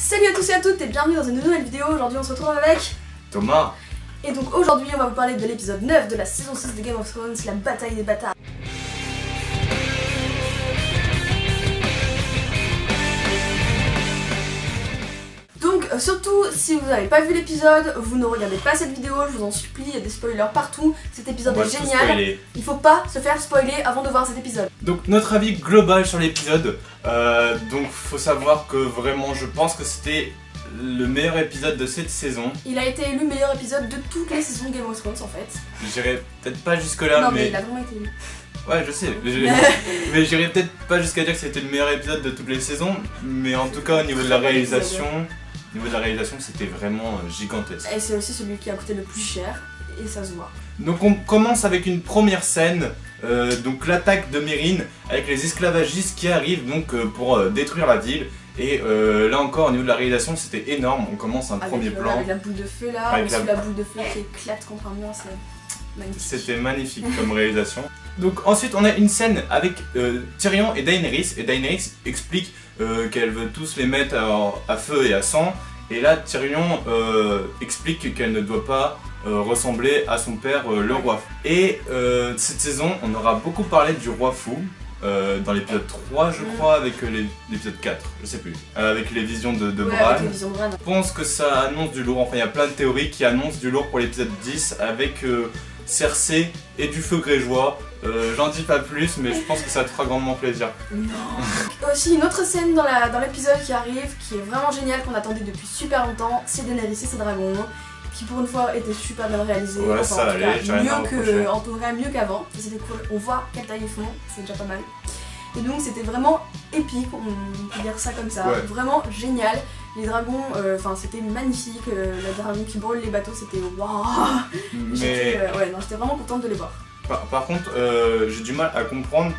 Salut à tous et à toutes et bienvenue dans une nouvelle vidéo. Aujourd'hui on se retrouve avec Thomas. Et donc aujourd'hui on va vous parler de l'épisode 9 de la saison 6 de Game of Thrones, la bataille des bâtards. Donc surtout si vous n'avez pas vu l'épisode, vous ne regardez pas cette vidéo, je vous en supplie, il y a des spoilers partout. Cet épisode est génial, il faut pas se faire spoiler avant de voir cet épisode. Donc notre avis global sur l'épisode, donc faut savoir que vraiment je pense que c'était le meilleur épisode de cette saison. Il a été élu meilleur épisode de toutes les saisons de Game of Thrones en fait. J'irai peut-être pas jusque là, non, mais il a vraiment été élu. Ouais, je sais, mais j'irai peut-être pas jusqu'à dire que c'était le meilleur épisode de toutes les saisons, mais en tout cas au niveau de la réalisation, c'était vraiment gigantesque. Et c'est aussi celui qui a coûté le plus cher, et ça se voit. Donc on commence avec une première scène, donc l'attaque de Meereen avec les esclavagistes qui arrivent donc pour détruire la ville. Et là encore au niveau de la réalisation c'était énorme, on commence un premier plan. Avec la boule de feu là, la boule de feu qui éclate contre un mur, c'est magnifique. C'était magnifique comme réalisation. Donc ensuite on a une scène avec Tyrion et Daenerys explique qu'elle veut tous les mettre à feu et à sang. Et là Tyrion explique qu'elle ne doit pas ressembler à son père le roi. Et cette saison on aura beaucoup parlé du roi fou. Dans l'épisode 3 je crois, avec l'épisode 4, je sais plus, avec les visions de Bran. Je pense que ça annonce du lourd, enfin il y a plein de théories qui annoncent du lourd pour l'épisode 10 avec Cersei et du feu grégeois. J'en dis pas plus mais je pense que ça te fera grandement plaisir. Non. Aussi une autre scène dans l'épisode qui arrive, qui est vraiment géniale, qu'on attendait depuis super longtemps, c'est Daenerys et ses dragons, qui pour une fois était super bien réalisé, ouais, enfin, ça allait, en tout cas mieux qu'avant, c'était cool, on voit quelle taille ils font, c'est déjà pas mal. Et donc c'était vraiment épique, on peut dire ça comme ça, ouais. Vraiment génial. Les dragons, enfin c'était magnifique, le dragon qui brûle les bateaux, c'était waouh. J'étais vraiment contente de les voir. Par contre, j'ai du mal à comprendre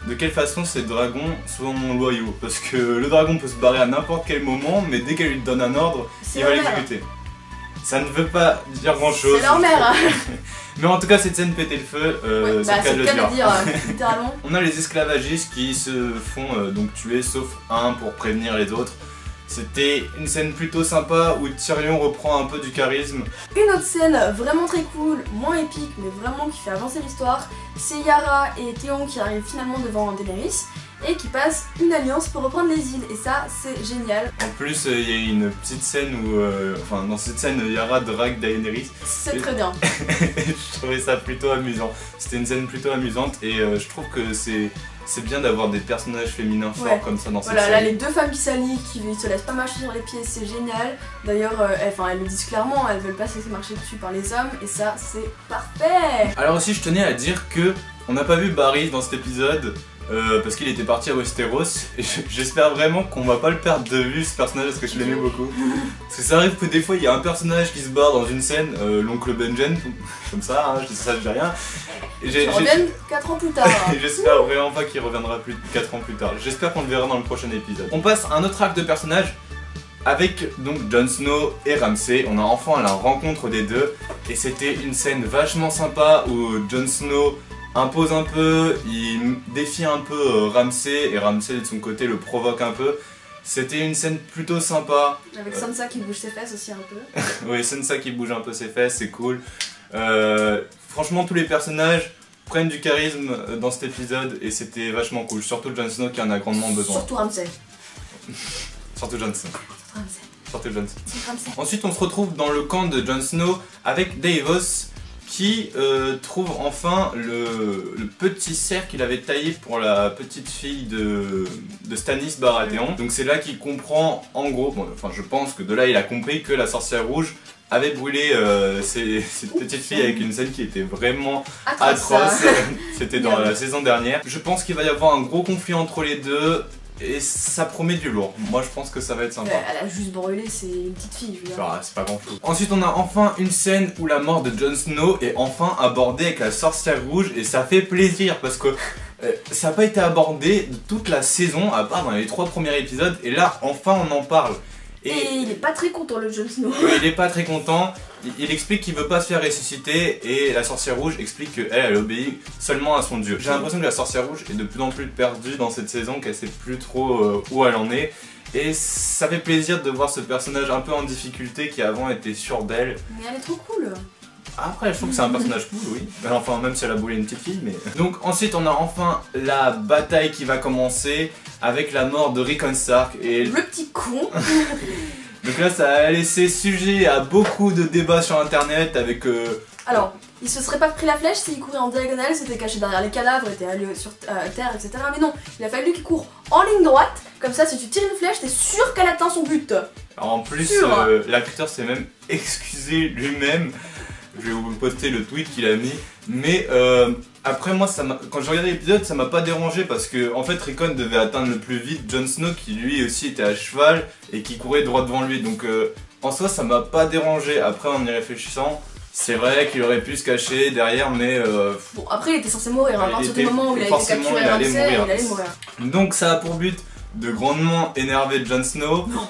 de quelle façon ces dragons sont loyaux, parce que le dragon peut se barrer à n'importe quel moment, mais dès qu'elle lui donne un ordre, il va l'exécuter. Ça ne veut pas dire grand chose. C'est leur mère hein. Mais en tout cas cette scène pétait le feu, c'est le cas de le dire. Littéralement. On a les esclavagistes qui se font donc tuer sauf un pour prévenir les autres. C'était une scène plutôt sympa où Tyrion reprend un peu du charisme. Une autre scène vraiment très cool, moins épique mais vraiment qui fait avancer l'histoire, c'est Yara et Theon qui arrivent finalement devant Daenerys et qui passent une alliance pour reprendre les îles, et ça c'est génial. En plus il y a une petite scène où, enfin dans cette scène Yara drague Daenerys. C'est très bien. Je trouvais ça plutôt amusant, c'était une scène plutôt amusante et je trouve que c'est bien d'avoir des personnages féminins forts comme ça dans cette série. Là les deux femmes qui s'allient, qui se laissent pas marcher sur les pieds, c'est génial. D'ailleurs elles le disent clairement, elles veulent pas se laisser marcher dessus par les hommes, et ça c'est parfait. Alors aussi je tenais à dire que on n'a pas vu Barry dans cet épisode. Parce qu'il était parti à Westeros et j'espère vraiment qu'on va pas le perdre de vue ce personnage parce que je l'aimais beaucoup. Parce que ça arrive que des fois il y a un personnage qui se barre dans une scène, l'oncle Benjen, comme ça, hein, je dis ça, je dis rien. Il revient 4 ans plus tard. J'espère vraiment pas qu'il reviendra plus de 4 ans plus tard. J'espère qu'on le verra dans le prochain épisode. On passe à un autre arc de personnage avec donc Jon Snow et Ramsay. On a enfin la rencontre des deux et c'était une scène vachement sympa où Jon Snow impose un peu, il défie un peu Ramsay et Ramsay de son côté le provoque un peu. C'était une scène plutôt sympa. Avec Sansa qui bouge ses fesses aussi un peu. Oui, Sansa qui bouge un peu ses fesses, c'est cool. Franchement tous les personnages prennent du charisme dans cet épisode et c'était vachement cool. Surtout Jon Snow qui en a grandement besoin. Surtout Ramsay. Surtout Jon Snow. Surtout Jon Snow. Ramsay. Ensuite on se retrouve dans le camp de Jon Snow avec Davos qui trouve enfin le petit cerf qu'il avait taillé pour la petite fille de Stannis Baratheon. Donc c'est là qu'il comprend en gros, bon, enfin je pense que de là il a compris que la sorcière rouge avait brûlé cette petite fille avec une scène qui était vraiment atroce. C'était dans la saison dernière. Je pense qu'il va y avoir un gros conflit entre les deux. Et ça promet du lourd. Moi je pense que ça va être sympa. Elle a juste brûlé, c'est une petite fille, je veux dire. C'est pas grand chose. Ensuite on a enfin une scène où la mort de Jon Snow est enfin abordée avec la sorcière rouge et ça fait plaisir parce que ça n'a pas été abordé de toute la saison à part dans les 3 premiers épisodes et là enfin on en parle. Et il est pas très content le Jon Snow. Oui, il est pas très content. Il explique qu'il veut pas se faire ressusciter et la sorcière rouge explique qu'elle obéit seulement à son dieu. J'ai l'impression que la sorcière rouge est de plus en plus perdue dans cette saison, qu'elle sait plus trop où elle en est. Et ça fait plaisir de voir ce personnage un peu en difficulté qui avant était sûr d'elle. Mais elle est trop cool. Après, je trouve que c'est un personnage cool, oui. Enfin, même si elle a brûlé une petite fille, mais... Donc ensuite, on a enfin la bataille qui va commencer avec la mort de Rickon Stark et... Le petit con. Donc là, ça a laissé sujet à beaucoup de débats sur internet avec... Alors, il se serait pas pris la flèche s'il courait en diagonale, c'était caché derrière les cadavres, était allé sur terre, etc. Mais non, il a fallu qu'il court en ligne droite, comme ça si tu tires une flèche, t'es sûr qu'elle atteint son but. Alors, en plus, l'acteur s'est même excusé lui-même. Je vais vous poster le tweet qu'il a mis. Mais après moi, quand j'ai regardé l'épisode, ça m'a pas dérangé parce que en fait Rickon devait atteindre le plus vite Jon Snow qui lui aussi était à cheval et qui courait droit devant lui. Donc en soi, ça m'a pas dérangé. Après, en y réfléchissant, c'est vrai qu'il aurait pu se cacher derrière, mais... Bon, après il était censé mourir, à partir du moment où il a été capturé, il allait mourir. Donc ça a pour but de grandement énerver Jon Snow. Non.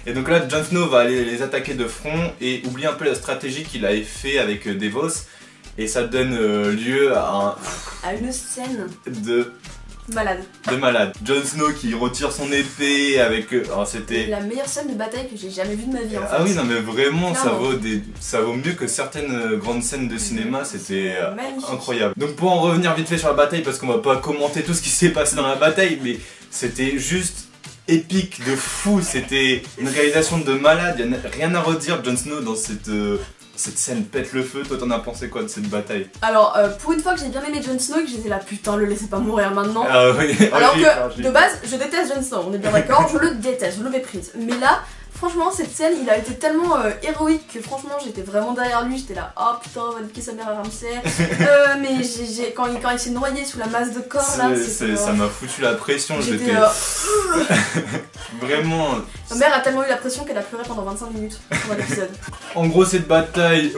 Et donc là, Jon Snow va aller les attaquer de front et oublier un peu la stratégie qu'il avait fait avec Davos. Et ça donne lieu à une scène de malade. Jon Snow qui retire son épée avec... c'était la meilleure scène de bataille que j'ai jamais vue de ma vie en fait. Ah oui, non mais vraiment, ça vaut mieux que certaines grandes scènes de cinéma, c'était incroyable. Donc pour en revenir vite fait sur la bataille, parce qu'on va pas commenter tout ce qui s'est passé dans la bataille, mais c'était juste... épique de fou, c'était une réalisation de malade, il n'y a rien à redire. Jon Snow dans cette scène pète le feu. Toi t'en as pensé quoi de cette bataille? Alors pour une fois que j'ai bien aimé Jon Snow et que j'étais là putain le laissez pas mourir maintenant. Ah oui. Alors que de base je déteste Jon Snow, on est bien d'accord, je le déteste, je le méprise. Mais là franchement cette scène il a été tellement héroïque que franchement j'étais vraiment derrière lui, j'étais là oh putain on va niquer sa mère à Ramsay. Mais quand il s'est noyé sous la masse de corps là, ça m'a foutu la pression, j'étais vraiment... Ma mère a tellement eu la pression qu'elle a pleuré pendant 25 minutes pendant l'épisode. En gros cette bataille,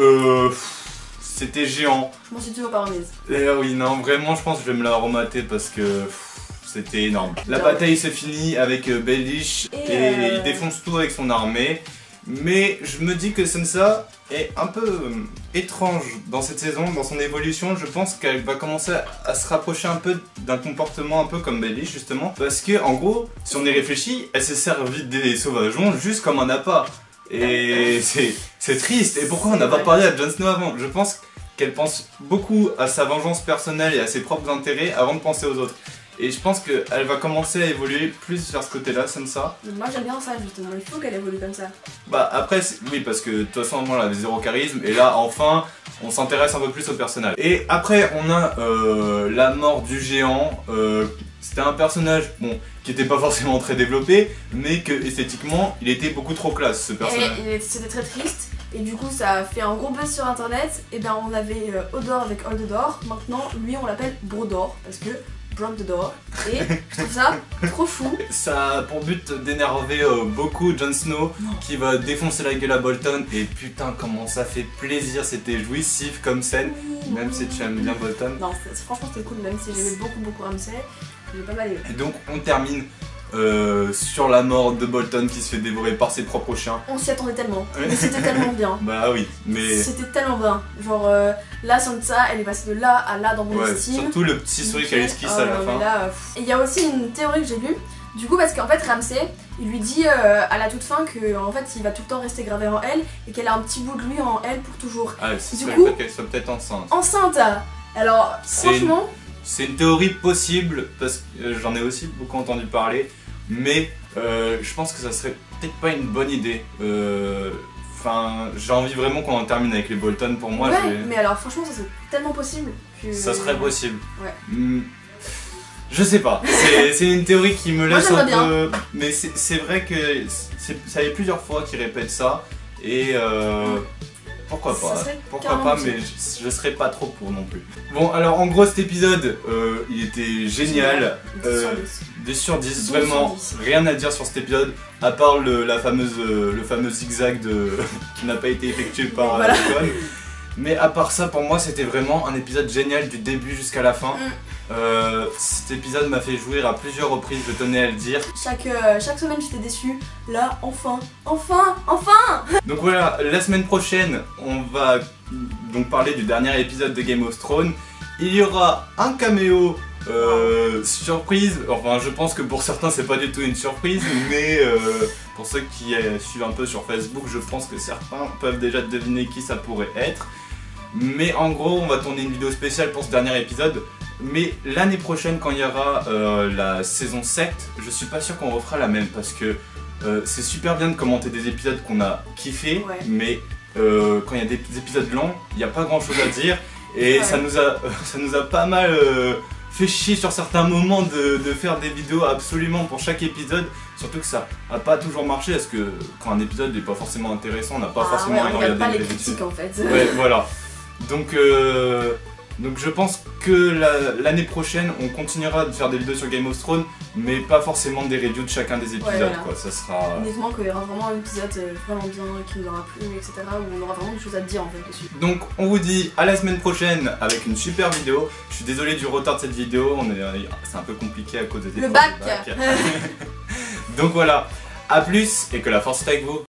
c'était géant. Je m'en suis toujours pas remise. Et oui non vraiment je pense que je vais me la remater parce que... c'était énorme. La bataille se finit avec Baelish et il défonce tout avec son armée. Mais je me dis que Sansa est un peu étrange dans cette saison, dans son évolution. Je pense qu'elle va commencer à se rapprocher un peu d'un comportement un peu comme Baelish justement. Parce que en gros, si on y réfléchit, elle s'est servie des sauvageons juste comme un appât. Et c'est triste. Et pourquoi on n'a pas parlé à Jon Snow avant? Je pense qu'elle pense beaucoup à sa vengeance personnelle et à ses propres intérêts avant de penser aux autres. Et je pense qu'elle va commencer à évoluer plus vers ce côté-là, Sansa. Moi j'aime bien ça justement, il faut qu'elle évolue comme ça. Bah après, oui parce que de toute façon avant elle avait zéro charisme et là enfin on s'intéresse un peu plus au personnage. Et après on a la mort du géant, c'était un personnage bon, qui était pas forcément très développé mais que esthétiquement il était beaucoup trop classe ce personnage. Et c'était très triste. Et du coup ça a fait un gros buzz sur internet. Et ben on avait Hodor avec Holdor, maintenant lui on l'appelle Brodor parce que Broke the Door, et je trouve ça trop fou. Ça a pour but d'énerver beaucoup Jon Snow qui va défoncer la gueule à Bolton et putain comment ça fait plaisir, c'était jouissif comme scène, même si tu aimes bien Bolton. Non franchement c'était cool même si j'aimais beaucoup Ramsay, j'ai pas mal aimé. Et donc on termine sur la mort de Bolton qui se fait dévorer par ses propres chiens. On s'y attendait tellement, mais c'était tellement bien. Bah oui, mais... C'était tellement bien, genre là Sansa elle est passée de là à là dans mon estime. Surtout le petit sourire qu'elle esquisse à la fin. Et il y a aussi une théorie que j'ai lue, du coup parce qu'en fait Ramsay, il lui dit à la toute fin que en fait il va tout le temps rester gravé en elle et qu'elle a un petit bout de lui en elle pour toujours. Ah c'est sûr le fait qu'elle soit peut-être enceinte. Enceinte. Alors franchement... C'est une théorie possible parce que j'en ai aussi beaucoup entendu parler. Mais je pense que ça serait peut-être pas une bonne idée. Enfin, j'ai envie vraiment qu'on en termine avec les Bolton pour moi. Ouais, mais alors franchement, ça serait tellement possible que... Ça serait possible. Ouais. Je sais pas. C'est une théorie qui me laisse un peu. Mais c'est vrai que ça y a plusieurs fois qu'ils répètent ça et. Pourquoi pas, mais je serais pas trop pour non plus. Bon, alors en gros cet épisode, il était génial. 10 sur 10, vraiment rien à dire sur cet épisode, à part le fameux zigzag qui n'a pas été effectué par Rickon. Mais à part ça, pour moi, c'était vraiment un épisode génial du début jusqu'à la fin. Cet épisode m'a fait jouir à plusieurs reprises, je tenais à le dire. Chaque semaine j'étais déçue, là enfin. Donc voilà, la semaine prochaine on va donc parler du dernier épisode de Game of Thrones. Il y aura un caméo Surprise, enfin je pense que pour certains c'est pas du tout une surprise, mais pour ceux qui suivent un peu sur Facebook, je pense que certains peuvent déjà deviner qui ça pourrait être. Mais en gros, on va tourner une vidéo spéciale pour ce dernier épisode. Mais l'année prochaine, quand il y aura la saison 7, je suis pas sûr qu'on refera la même parce que c'est super bien de commenter des épisodes qu'on a kiffé, mais quand il y a des épisodes longs, il n'y a pas grand chose à dire et ça nous a pas mal fait chier sur certains moments de faire des vidéos absolument pour chaque épisode, surtout que ça n'a pas toujours marché parce que quand un épisode n'est pas forcément intéressant, on n'a pas forcément envie de regarder les critiques en fait. Ouais, voilà. Donc je pense que l'année prochaine on continuera de faire des vidéos sur Game of Thrones, mais pas forcément des reviews de chacun des épisodes, voilà. Quoi. Ça sera... Honnêtement qu'il y aura vraiment un épisode vraiment bien qui nous aura plu, etc. où on aura vraiment des choses à dire en fait dessus. Donc on vous dit à la semaine prochaine avec une super vidéo. Je suis désolé du retard de cette vidéo, c'est un peu compliqué à cause des épreuves le bac. Donc voilà, à plus et que la force est avec vous.